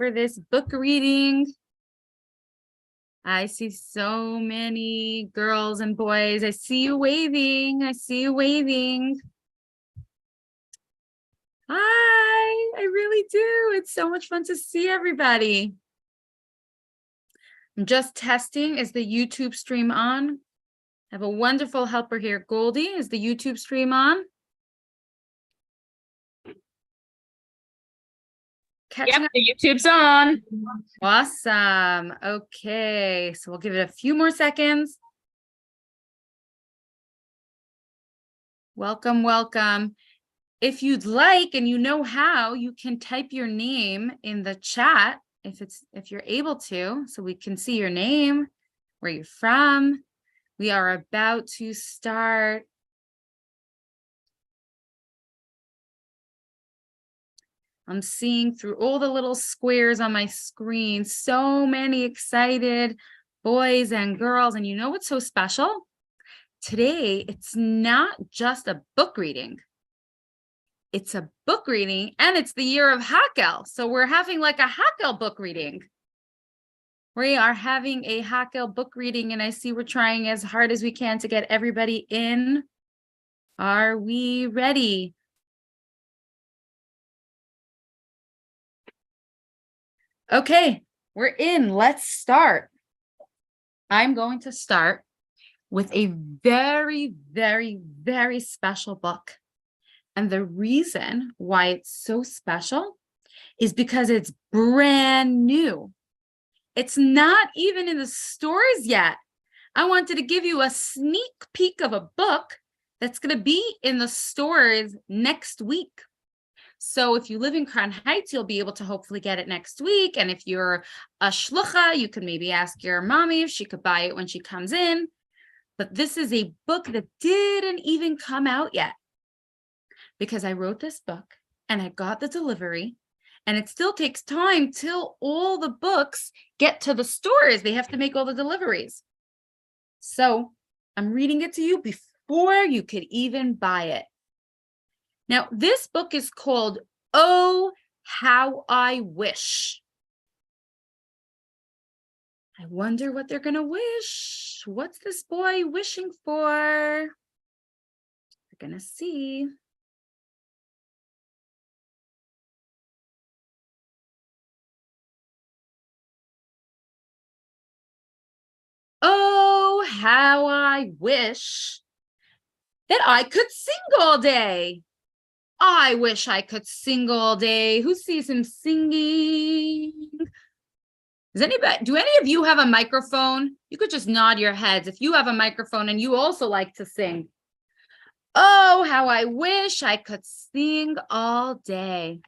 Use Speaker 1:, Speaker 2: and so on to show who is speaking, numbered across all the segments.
Speaker 1: for this book reading. I see so many girls and boys. I see you waving. I see you waving. Hi, I really do. It's so much fun to see everybody. I'm just testing. Is the YouTube stream on? I have a wonderful helper here. Goldie, is the YouTube stream on?
Speaker 2: Yep, the YouTube's on.
Speaker 1: Awesome. Okay, so we'll give it a few more seconds. Welcome, welcome. If you'd like and you know how, you can type your name in the chat if you're able to, so we can see your name, where you're from. We are about to start. I'm seeing through all the little squares on my screen, so many excited boys and girls. And you know what's so special? Today, it's not just a book reading. It's a book reading, and it's the year of Hakel. So we're having like a Hakel book reading. We are having a Hakel book reading, and I see we're trying as hard as we can to get everybody in. Are we ready? Okay, we're in. Let's start. I'm going to start with a very, very, very special book. And the reason why it's so special is because it's brand new. It's not even in the stores yet. I wanted to give you a sneak peek of a book that's going to be in the stores next week. So if you live in Crown Heights, you'll be able to hopefully get it next week. And if you're a shlucha, you can maybe ask your mommy if she could buy it when she comes in. But this is a book that didn't even come out yet, because I wrote this book and I got the delivery, and it still takes time till all the books get to the stores. They have to make all the deliveries. So I'm reading it to you before you could even buy it. Now, this book is called Oh, How I Wish. I wonder what they're going to wish. What's this boy wishing for? We're going to see. Oh, how I wish that I could sing all day. I wish I could sing all day. Who sees him singing? Do any of you have a microphone? You could just nod your heads if you have a microphone and you also like to sing. Oh, how I wish I could sing all day.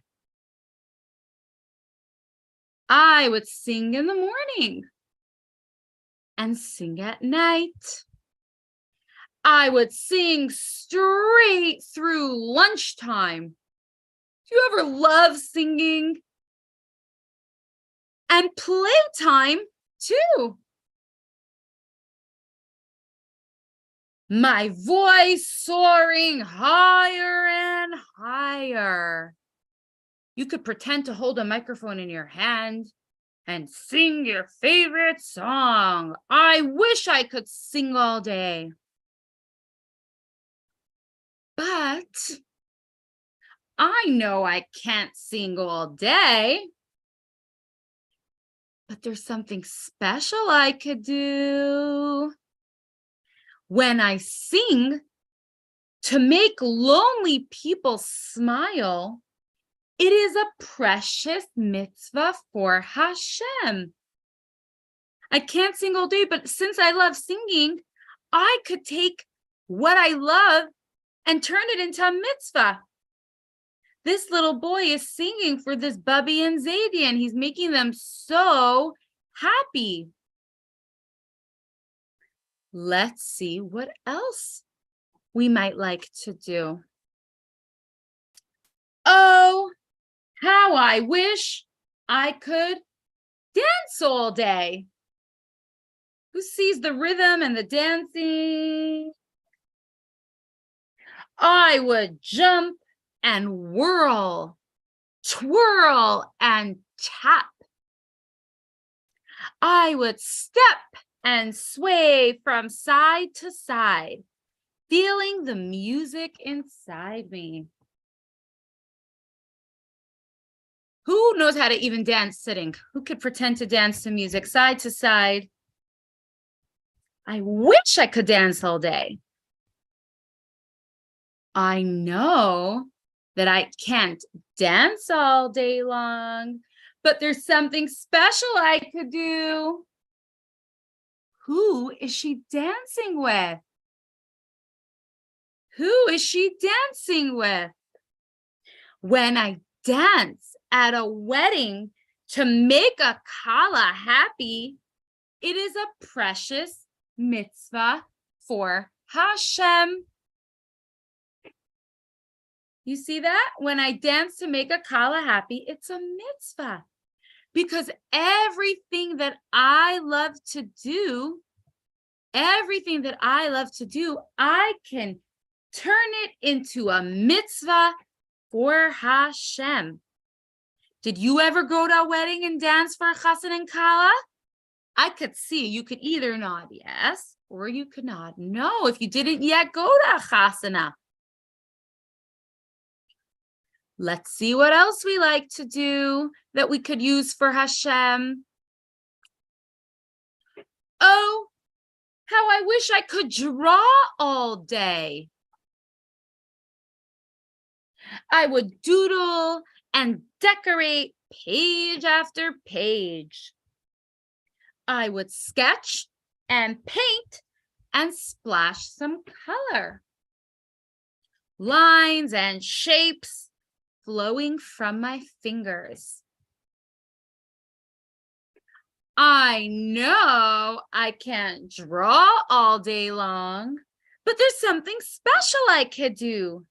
Speaker 1: I would sing in the morning and sing at night. I would sing straight through lunchtime. Do you ever love singing? And playtime too. My voice soaring higher and higher. You could pretend to hold a microphone in your hand and sing your favorite song. I wish I could sing all day. But I know I can't sing all day. But there's something special I could do. When I sing, to make lonely people smile, it is a precious mitzvah for Hashem. I can't sing all day, but since I love singing, I could take what I love and turn it into a mitzvah. This little boy is singing for this Bubby and Zadie, and he's making them so happy. Let's see what else we might like to do. Oh, how I wish I could dance all day. Who sees the rhythm and the dancing? I would jump and whirl, twirl and tap. I would step and sway from side to side, feeling the music inside me. Who knows how to even dance sitting? Who could pretend to dance to music side to side? I wish I could dance all day. I know that I can't dance all day long, but there's something special I could do. Who is she dancing with? Who is she dancing with? When I dance at a wedding to make a kala happy, it is a precious mitzvah for Hashem. You see that? When I dance to make a kala happy, it's a mitzvah. Because everything that I love to do, I can turn it into a mitzvah for Hashem. Did you ever go to a wedding and dance for a chassan and kala? I could see you could either nod yes or you could nod no if you didn't yet go to a chasana. Let's see what else we like to do that we could use for Hashem. Oh, how I wish I could draw all day. I would doodle and decorate page after page. I would sketch and paint and splash some color. Lines and shapes flowing from my fingers. I know I can't draw all day long, but there's something special I could do.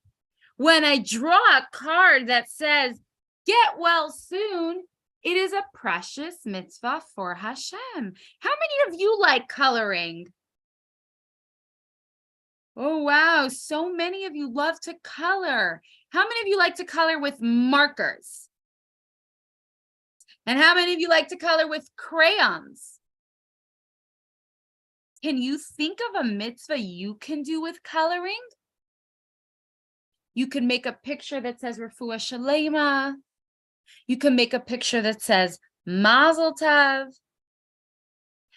Speaker 1: When I draw a card that says, "Get well soon," it is a precious mitzvah for Hashem. How many of you like coloring? Oh, wow. So many of you love to color. How many of you like to color with markers? And how many of you like to color with crayons? Can you think of a mitzvah you can do with coloring? You can make a picture that says Refuah Shalema. You can make a picture that says Mazel Tov.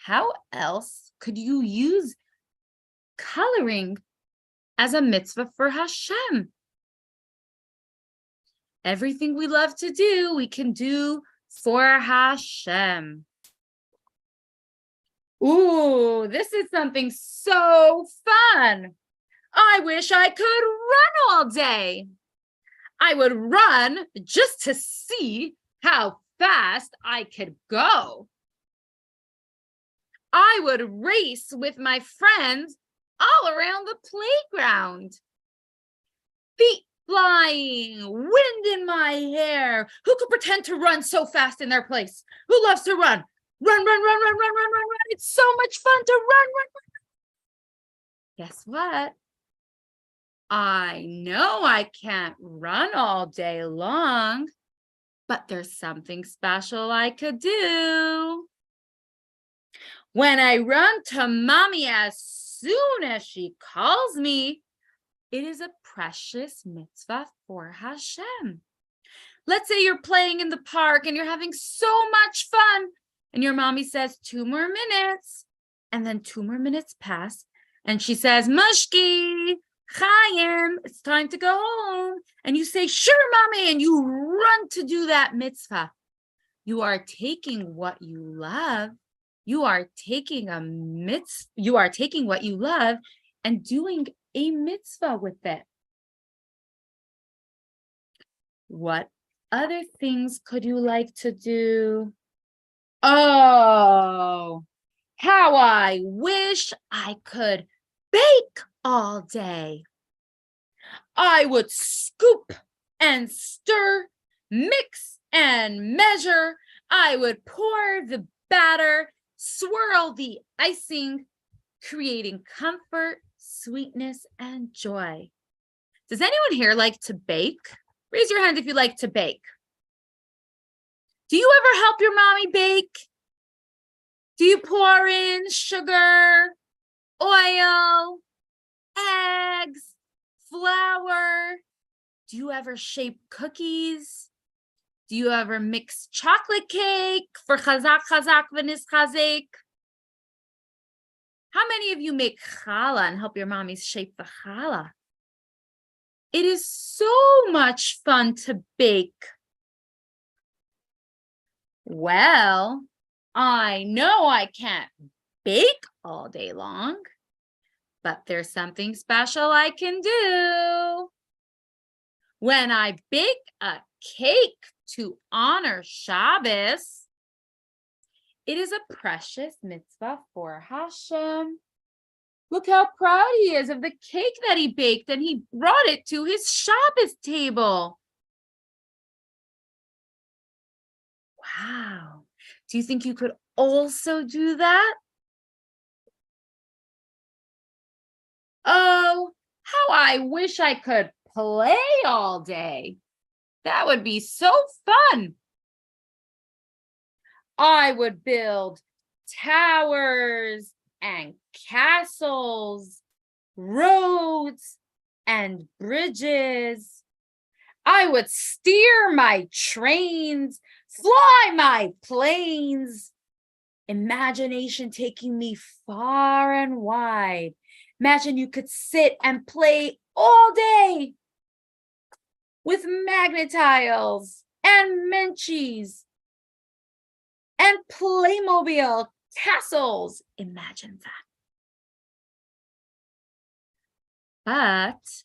Speaker 1: How else could you use coloring as a mitzvah for Hashem? Everything we love to do, we can do for Hashem. Ooh, this is something so fun. I wish I could run all day. I would run just to see how fast I could go. I would race with my friends all around the playground. Feet flying, wind in my hair. Who could pretend to run so fast in their place? Who loves to run? Run, run, run, run, run, run, run, run. It's so much fun to run, run, run. Guess what? I know I can't run all day long, but there's something special I could do. When I run to mommy as soon as she calls me, it is a precious mitzvah for Hashem. Let's say you're playing in the park and you're having so much fun, and your mommy says 2 more minutes, and then 2 more minutes pass, and she says, Mushki, Chaim, it's time to go home. And you say, sure, mommy, and you run to do that mitzvah. You are taking what you love. You are taking what you love and doing a mitzvah with it. What other things could you like to do? Oh, how I wish I could bake all day. I would scoop and stir, mix and measure. I would pour the batter, swirl the icing, creating comfort, sweetness, and joy. Does anyone here like to bake? Raise your hand if you like to bake. Do you ever help your mommy bake? Do you pour in sugar, oil, eggs, flour? Do you ever shape cookies? Do you ever mix chocolate cake for chazak chazak v'nis chazek? How many of you make challah and help your mommies shape the challah? It is so much fun to bake. Well, I know I can't bake all day long, but there's something special I can do. When I bake a cake to honor Shabbos, it is a precious mitzvah for Hashem. Look how proud he is of the cake that he baked, and he brought it to his Shabbos table. Wow. Do you think you could also do that? Oh, how I wish I could play all day. That would be so fun. I would build towers and castles, roads and bridges. I would steer my trains, fly my planes. Imagination taking me far and wide. Imagine you could sit and play all day with magnetiles and Menchies and Playmobil castles. Imagine that. But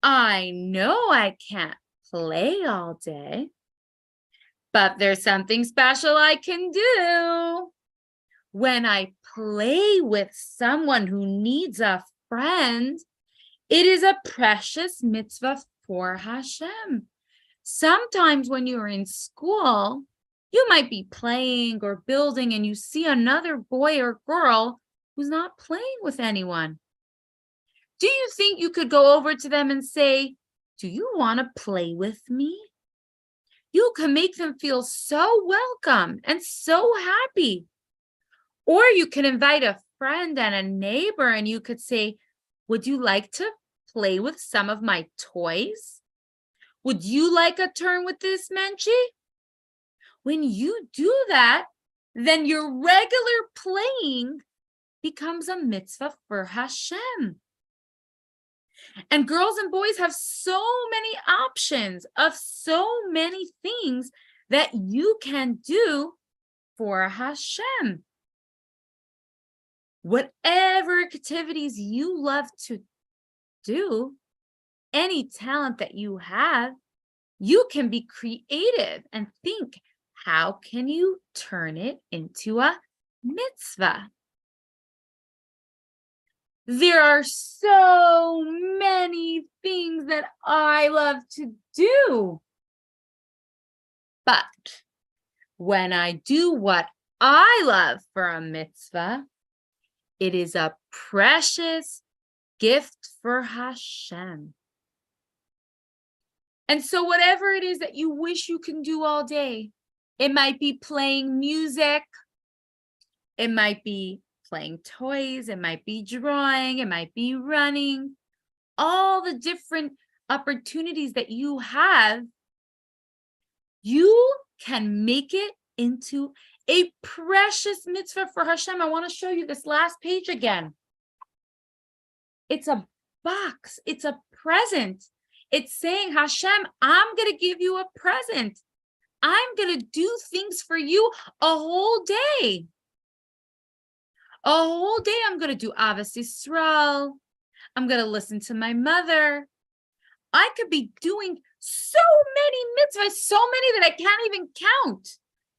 Speaker 1: I know I can't play all day. But there's something special I can do. When I play with someone who needs a friend, it is a precious mitzvah for Hashem. Sometimes when you're in school, you might be playing or building and you see another boy or girl who's not playing with anyone. Do you think you could go over to them and say, "Do you want to play with me?" You can make them feel so welcome and so happy. Or you can invite a friend and a neighbor and you could say, "Would you like to play with some of my toys? Would you like a turn with this Menchie?" When you do that, then your regular playing becomes a mitzvah for Hashem. And girls and boys have so many options of so many things that you can do for Hashem. Whatever activities you love to do, any talent that you have, you can be creative and think, how can you turn it into a mitzvah? There are so many things that I love to do. But when I do what I love for a mitzvah, it is a precious gift for Hashem. And so whatever it is that you wish you can do all day, it might be playing music, it might be playing toys, it might be drawing, it might be running, all the different opportunities that you have, you can make it into a precious mitzvah for Hashem. I want to show you this last page again. It's a box, it's a present. It's saying, Hashem, I'm going to give you a present. I'm going to do things for you a whole day. A whole day I'm going to do Avos Yisrael. I'm going to listen to my mother. I could be doing so many mitzvahs, so many that I can't even count.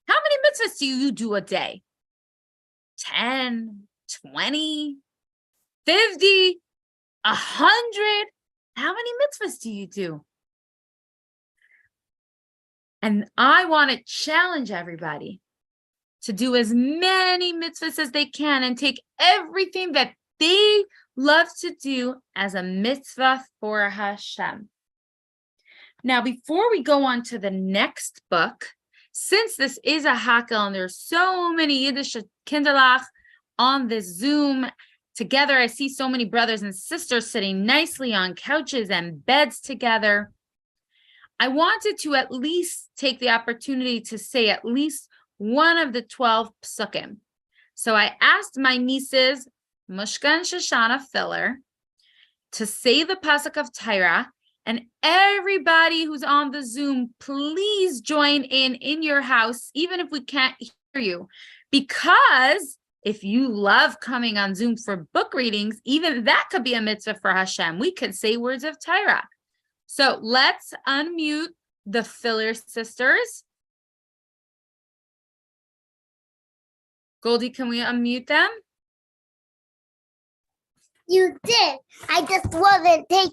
Speaker 1: How many mitzvahs do you do a day? 10, 20, 50, 100? How many mitzvahs do you do? And I want to challenge everybody to do as many mitzvahs as they can and take everything that they love to do as a mitzvah for Hashem. Now, before we go on to the next book, since this is a Hakel and there's so many Yiddish Kinderlach on this Zoom together, I see so many brothers and sisters sitting nicely on couches and beds together. I wanted to at least take the opportunity to say at least one of the 12 psukim. So I asked my nieces, Mushka and Shoshana Filler, to say the pasuk of Torah, and everybody who's on the Zoom, please join in your house, even if we can't hear you, because if you love coming on Zoom for book readings, even that could be a mitzvah for Hashem. We could say words of Torah. So let's unmute the Filler sisters. Goldie, can we unmute them?
Speaker 3: You did. I just wasn't take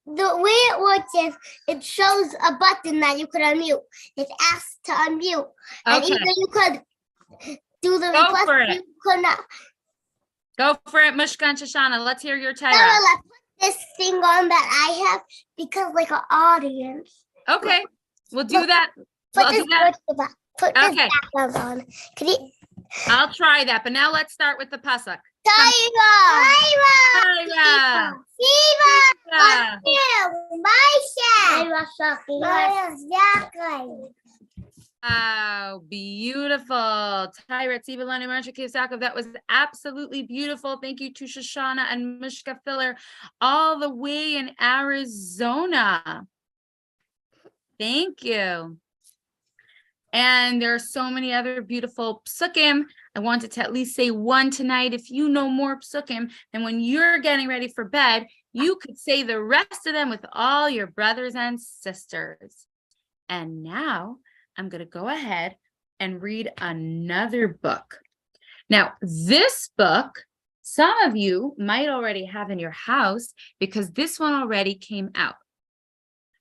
Speaker 3: the way it works is it shows a button that you could unmute. It asks to unmute. And
Speaker 1: Okay.
Speaker 3: either you could do the
Speaker 1: Go
Speaker 3: request
Speaker 1: for
Speaker 3: or
Speaker 1: it.
Speaker 3: you could not.
Speaker 1: Go for it, Mushka and Shoshana. Let's hear your Torah.
Speaker 3: Sarah, let's put this thing on that I have because like an audience.
Speaker 1: Okay, we'll do that.
Speaker 3: Put
Speaker 1: I'll
Speaker 3: this
Speaker 1: do that.
Speaker 3: put this
Speaker 1: Okay.
Speaker 3: background on. Could you
Speaker 1: I'll try that, but now let's start with the pasuk.
Speaker 3: Tyra!
Speaker 1: Tyra!
Speaker 3: Siva!
Speaker 1: Tyra! Wow, beautiful. Tyra, Tzivilani, Marsha Kiyosakov. That was absolutely beautiful. Thank you to Shoshana and Mishka Filler all the way in Arizona. Thank you. And there are so many other beautiful psukim. I wanted to at least say one tonight. If you know more psukim, then when you're getting ready for bed, you could say the rest of them with all your brothers and sisters. And now I'm going to go ahead and read another book. Now, this book, some of you might already have in your house because this one already came out.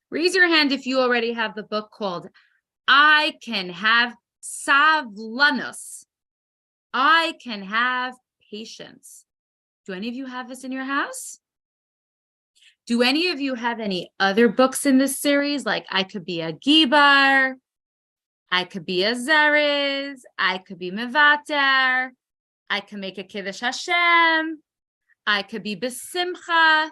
Speaker 1: Raise your hand if you already have the book called I Can Have Savlanus. I Can Have Patience. Do any of you have this in your house? Do any of you have any other books in this series? Like I Could Be a Gibar, I Could Be a Zeriz, I Could Be Mevater, I Could Make a Kiddush Hashem, I Could Be Besimcha,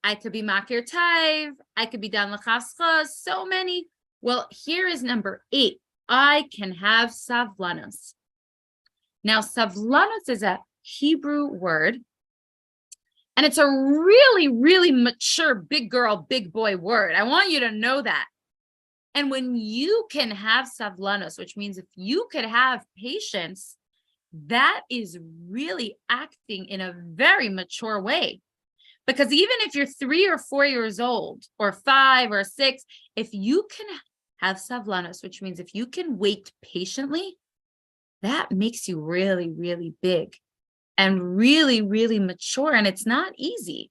Speaker 1: I could be Makir Taiv, I could be Dan L'Chafscha, so many. Well, here is number 8. I Can Have Savlanus. Now, Savlanus is a Hebrew word, and it's a really, really mature big girl, big boy word. I want you to know that. And when you can have Savlanus, which means if you could have patience, that is really acting in a very mature way. Because even if you're 3 or 4 years old, or 5 or 6, if you can have savlanus, which means if you can wait patiently, that makes you really, really big and really, really mature. And it's not easy.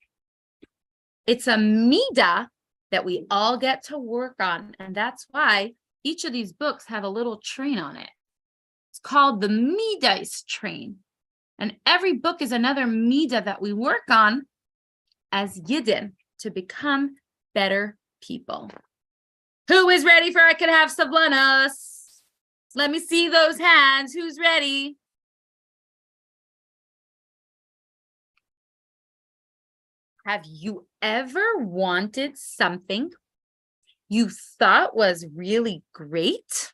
Speaker 1: It's a midah that we all get to work on. And that's why each of these books have a little train on it. It's called the Midas train. And every book is another midah that we work on as Yidden to become better people. Who is ready for I Could Have Savlanus? Let me see those hands. Who's ready? Have you ever wanted something you thought was really great,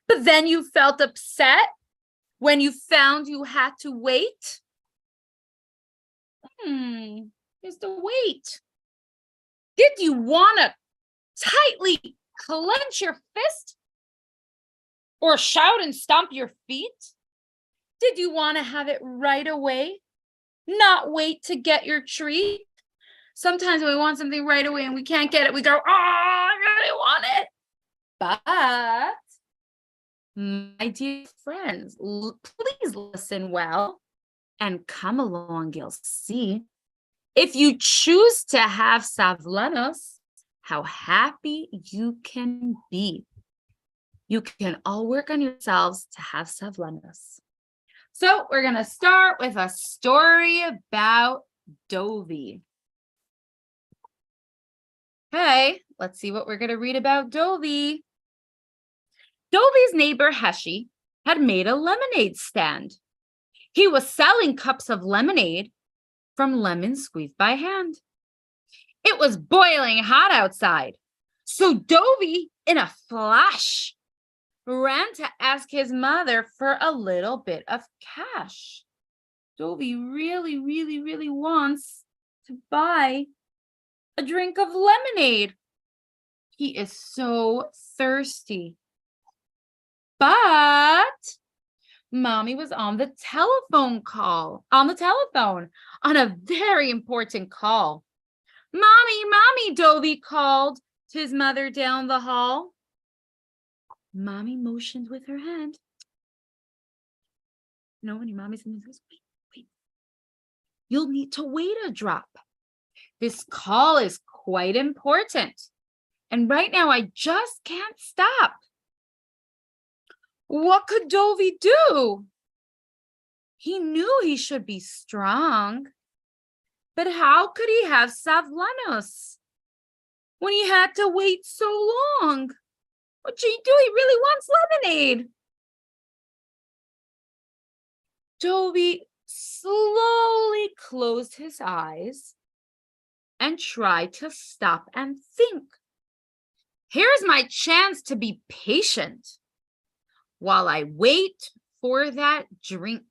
Speaker 1: but then you felt upset when you found you had to wait? Is the wait. Did you want to tightly clench your fist or shout and stomp your feet? Did you want to have it right away? Not wait to get your treat? Sometimes when we want something right away and we can't get it, we go, oh, I really want it. But my dear friends, please listen well. And come along, you'll see. If you choose to have savlanus, how happy you can be. You can all work on yourselves to have savlanus. So we're going to start with a story about Dovi. Okay, let's see what we're going to read about Dovey. Dovey's neighbor Heshy had made a lemonade stand. He was selling cups of lemonade from lemons squeezed by hand. It was boiling hot outside, so Dovey, in a flash, ran to ask his mother for a little bit of cash. Dovey really, really, really wants to buy a drink of lemonade. He is so thirsty. But Mommy was on the telephone, on a very important call. Mommy, Dovey called to his mother down the hall. Mommy motioned with her hand. When your mommy's in this, wait. You'll need to wait a drop. This call is quite important. And right now I just can't stop. What could Dovey do? He knew he should be strong. But how could he have savlanos when he had to wait so long? What should he do? He really wants lemonade. Dovey slowly closed his eyes and tried to stop and think. Here's my chance to be patient while I wait for that drink.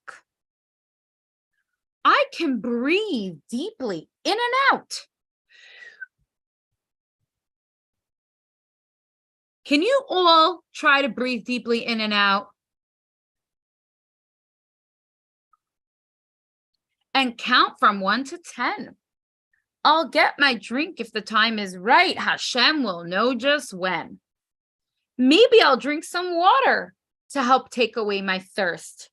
Speaker 1: I can breathe deeply in and out. Can you all try to breathe deeply in and out? And count from 1 to 10. I'll get my drink if the time is right. Hashem will know just when. Maybe I'll drink some water to help take away my thirst.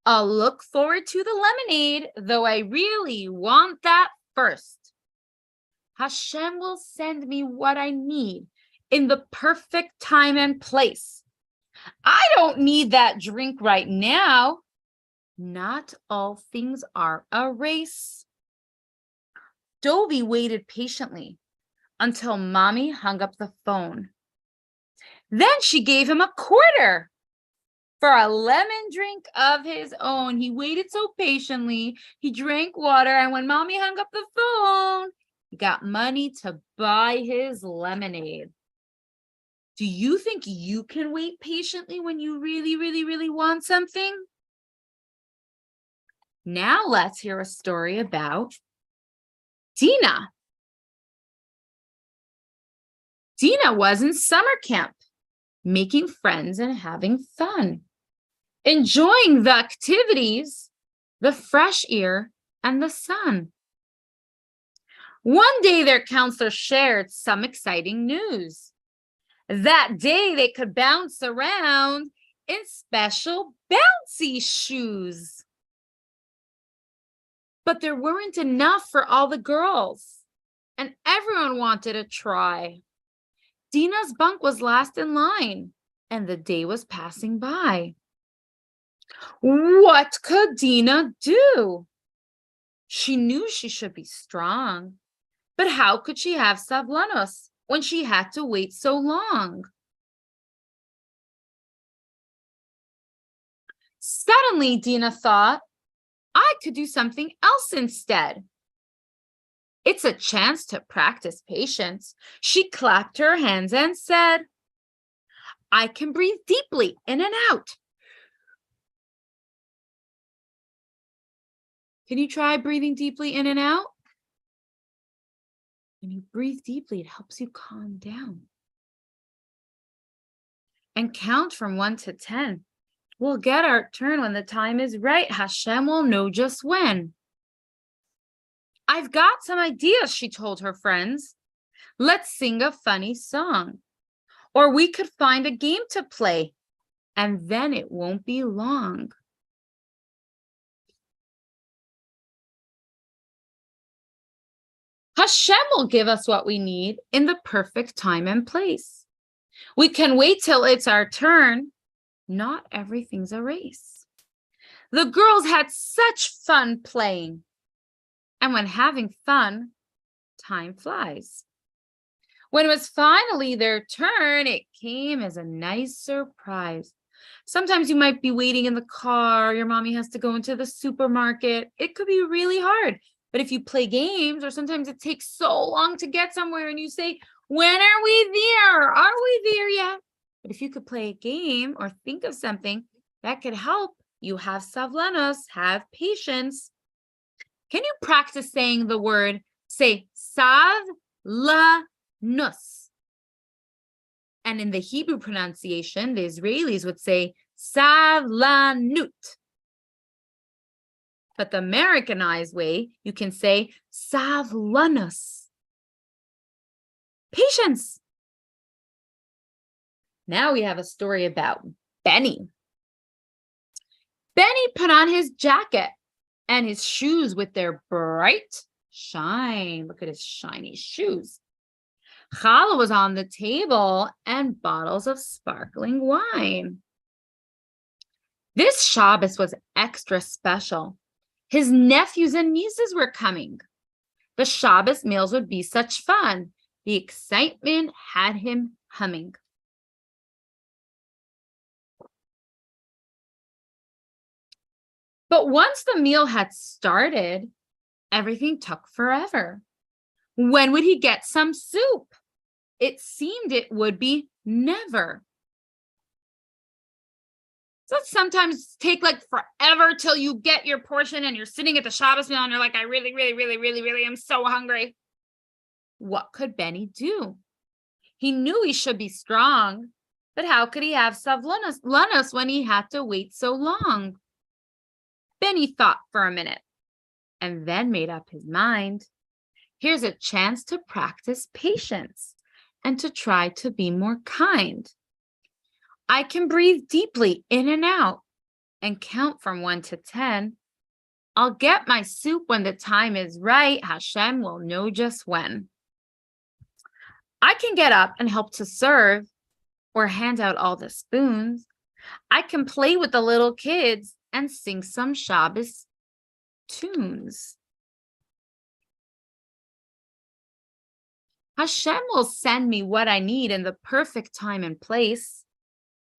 Speaker 1: I'll look forward to the lemonade, though I really want that first. Hashem will send me what I need in the perfect time and place. I don't need that drink right now. Not all things are a race. Dovey waited patiently until Mommy hung up the phone. Then she gave him a quarter for a lemon drink of his own. He waited so patiently. He drank water, and when Mommy hung up the phone, he got money to buy his lemonade. Do you think you can wait patiently when you really, really, really want something? Now let's hear a story about Dina. Dina was in summer camp, making friends and having fun, enjoying the activities, the fresh air, and the sun. One day, their counselor shared some exciting news. That day, they could bounce around in special bouncy shoes. But there weren't enough for all the girls, and everyone wanted to try. Dina's bunk was last in line, and the day was passing by. What could Dina do? She knew she should be strong, but how could she have sablanos when she had to wait so long? Suddenly, Dina thought, I could do something else instead. It's a chance to practice patience. She clapped her hands and said, I can breathe deeply in and out. Can you try breathing deeply in and out? When you breathe deeply, it helps you calm down. And count from 1 to 10. We'll get our turn when the time is right. Hashem will know just when. I've got some ideas, she told her friends. Let's sing a funny song. Or we could find a game to play, and then it won't be long. Hashem will give us what we need in the perfect time and place. We can wait till it's our turn. Not everything's a race. The girls had such fun playing. And when having fun, time flies. When it was finally their turn, it came as a nice surprise. Sometimes you might be waiting in the car, your mommy has to go into the supermarket. It could be really hard. But if you play games, or sometimes it takes so long to get somewhere and you say, when are we there? Are we there yet? But if you could play a game or think of something that could help you have savlanos, have patience. Can you practice saying the word? Say savlanos. And in the Hebrew pronunciation, the Israelis would say savlanut. But the Americanized way, you can say savlanos. Patience. Now we have a story about Benny. Benny put on his jacket and his shoes with their bright shine. Look at his shiny shoes. Challah was on the table and bottles of sparkling wine. This Shabbos was extra special. His nephews and nieces were coming. The Shabbos meals would be such fun. The excitement had him humming. But once the meal had started, everything took forever. When would he get some soup? It seemed it would be never. So sometimes take like forever till you get your portion and you're sitting at the Shabbos meal and you're like, I really am so hungry. What could Benny do? He knew he should be strong, but how could he have savlanos when he had to wait so long? Benny thought for a minute and then made up his mind. Here's a chance to practice patience and to try to be more kind. I can breathe deeply in and out and count from 1 to 10. I'll get my soup when the time is right. Hashem will know just when. I can get up and help to serve or hand out all the spoons. I can play with the little kids and sing some Shabbos tunes. Hashem will send me what I need in the perfect time and place.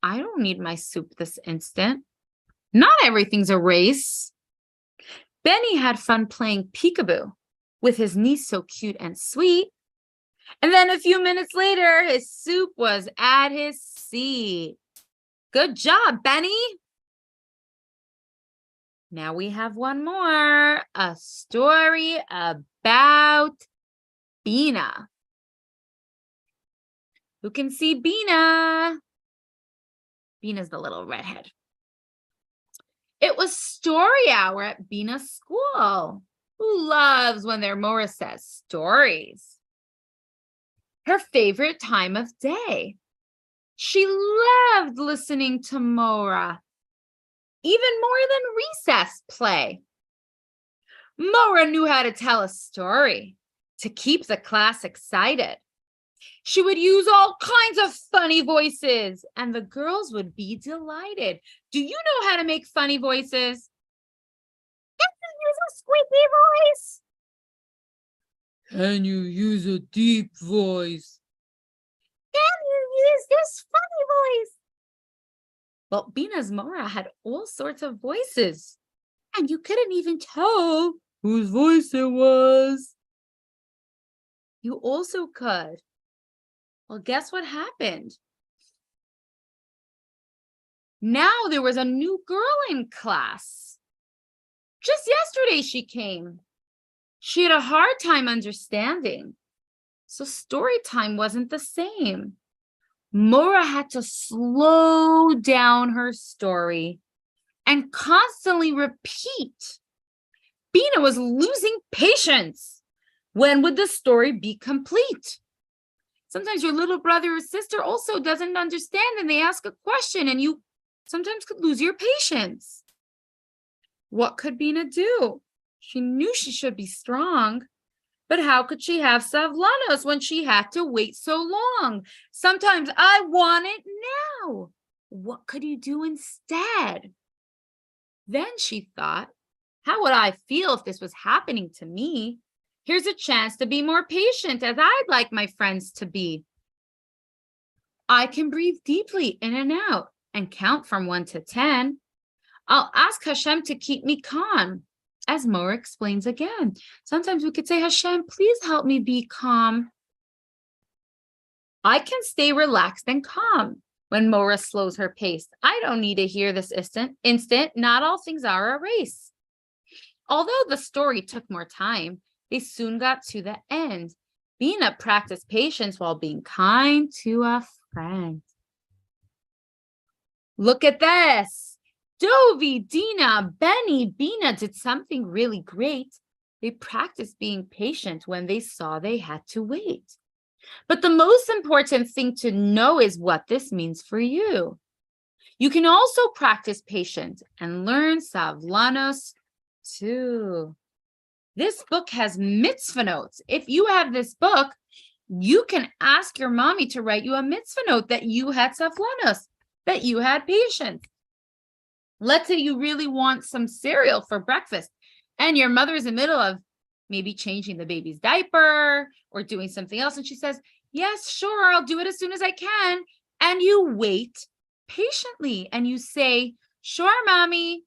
Speaker 1: I don't need my soup this instant. Not everything's a race. Benny had fun playing peekaboo with his niece so cute and sweet. And then a few minutes later, his soup was at his seat. Good job, Benny. Now we have one more, a story about Bina. Who can see Bina? Bina's the little redhead. It was story hour at Bina's school. Who loves when their Mora says stories? Her favorite time of day. She loved listening to Mora, even more than recess play. Mora knew how to tell a story to keep the class excited. She would use all kinds of funny voices, and the girls would be delighted. Do you know how to make funny voices? Can you use a squeaky voice?
Speaker 4: Can you use a deep voice?
Speaker 1: Can you use this funny voice? Well, Bina's Mora had all sorts of voices, and you couldn't even tell
Speaker 4: Whose voice it was?
Speaker 1: you also could. Well, guess what happened? Now there was a new girl in class. Just yesterday she came. She had a hard time understanding. So story time wasn't the same. Mora had to slow down her story and constantly repeat. Bina was losing patience. When would the story be complete? Sometimes your little brother or sister also doesn't understand and they ask a question and you sometimes could lose your patience. What could Bina do? She knew she should be strong, but how could she have savlanos when she had to wait so long? Sometimes I want it now. What could you do instead? Then she thought, how would I feel if this was happening to me? Here's a chance to be more patient as I'd like my friends to be. I can breathe deeply in and out and count from 1 to 10. I'll ask Hashem to keep me calm, as Moa explains again. Sometimes we could say, Hashem, please help me be calm. I can stay relaxed and calm when Moa slows her pace. I don't need to hear this instant. Not all things are a race. Although the story took more time, they soon got to the end. Bina practiced patience while being kind to a friend. Look at this. Dovi, Dina, Benny, Bina did something really great. They practiced being patient when they saw they had to wait. But the most important thing to know is what this means for you. You can also practice patience and learn savlanos too. This book has mitzvah notes. If you have this book, you can ask your mommy to write you a mitzvah note that you had savlanos, that you had patience. Let's say you really want some cereal for breakfast and your mother is in the middle of maybe changing the baby's diaper or doing something else. And she says, yes, sure, I'll do it as soon as I can. And you wait patiently and you say, sure, mommy.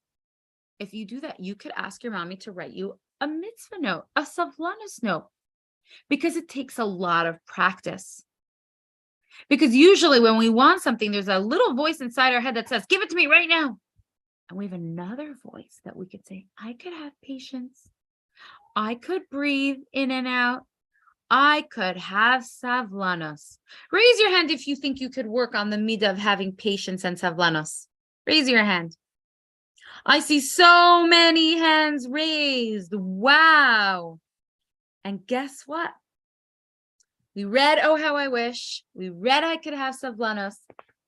Speaker 1: If you do that, you could ask your mommy to write you a mitzvah note, a savlanos note, because it takes a lot of practice. Because usually when we want something, there's a little voice inside our head that says, give it to me right now. And we have another voice that we could say, I could have patience. I could breathe in and out. I could have savlanos. Raise your hand if you think you could work on the midah of having patience and savlanos. Raise your hand. I see so many hands raised. Wow. And guess what? We read, Oh, How I Wish. We read I Could Have Savlanos.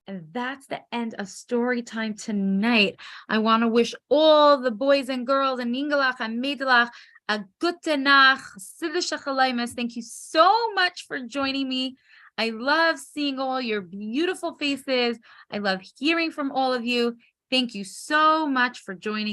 Speaker 1: And that's the end of story time tonight. I want to wish all the boys and girls and Ningalach and Meidlach a gute Nacht. Thank you so much for joining me. I love seeing all your beautiful faces. I love hearing from all of you. Thank you so much for joining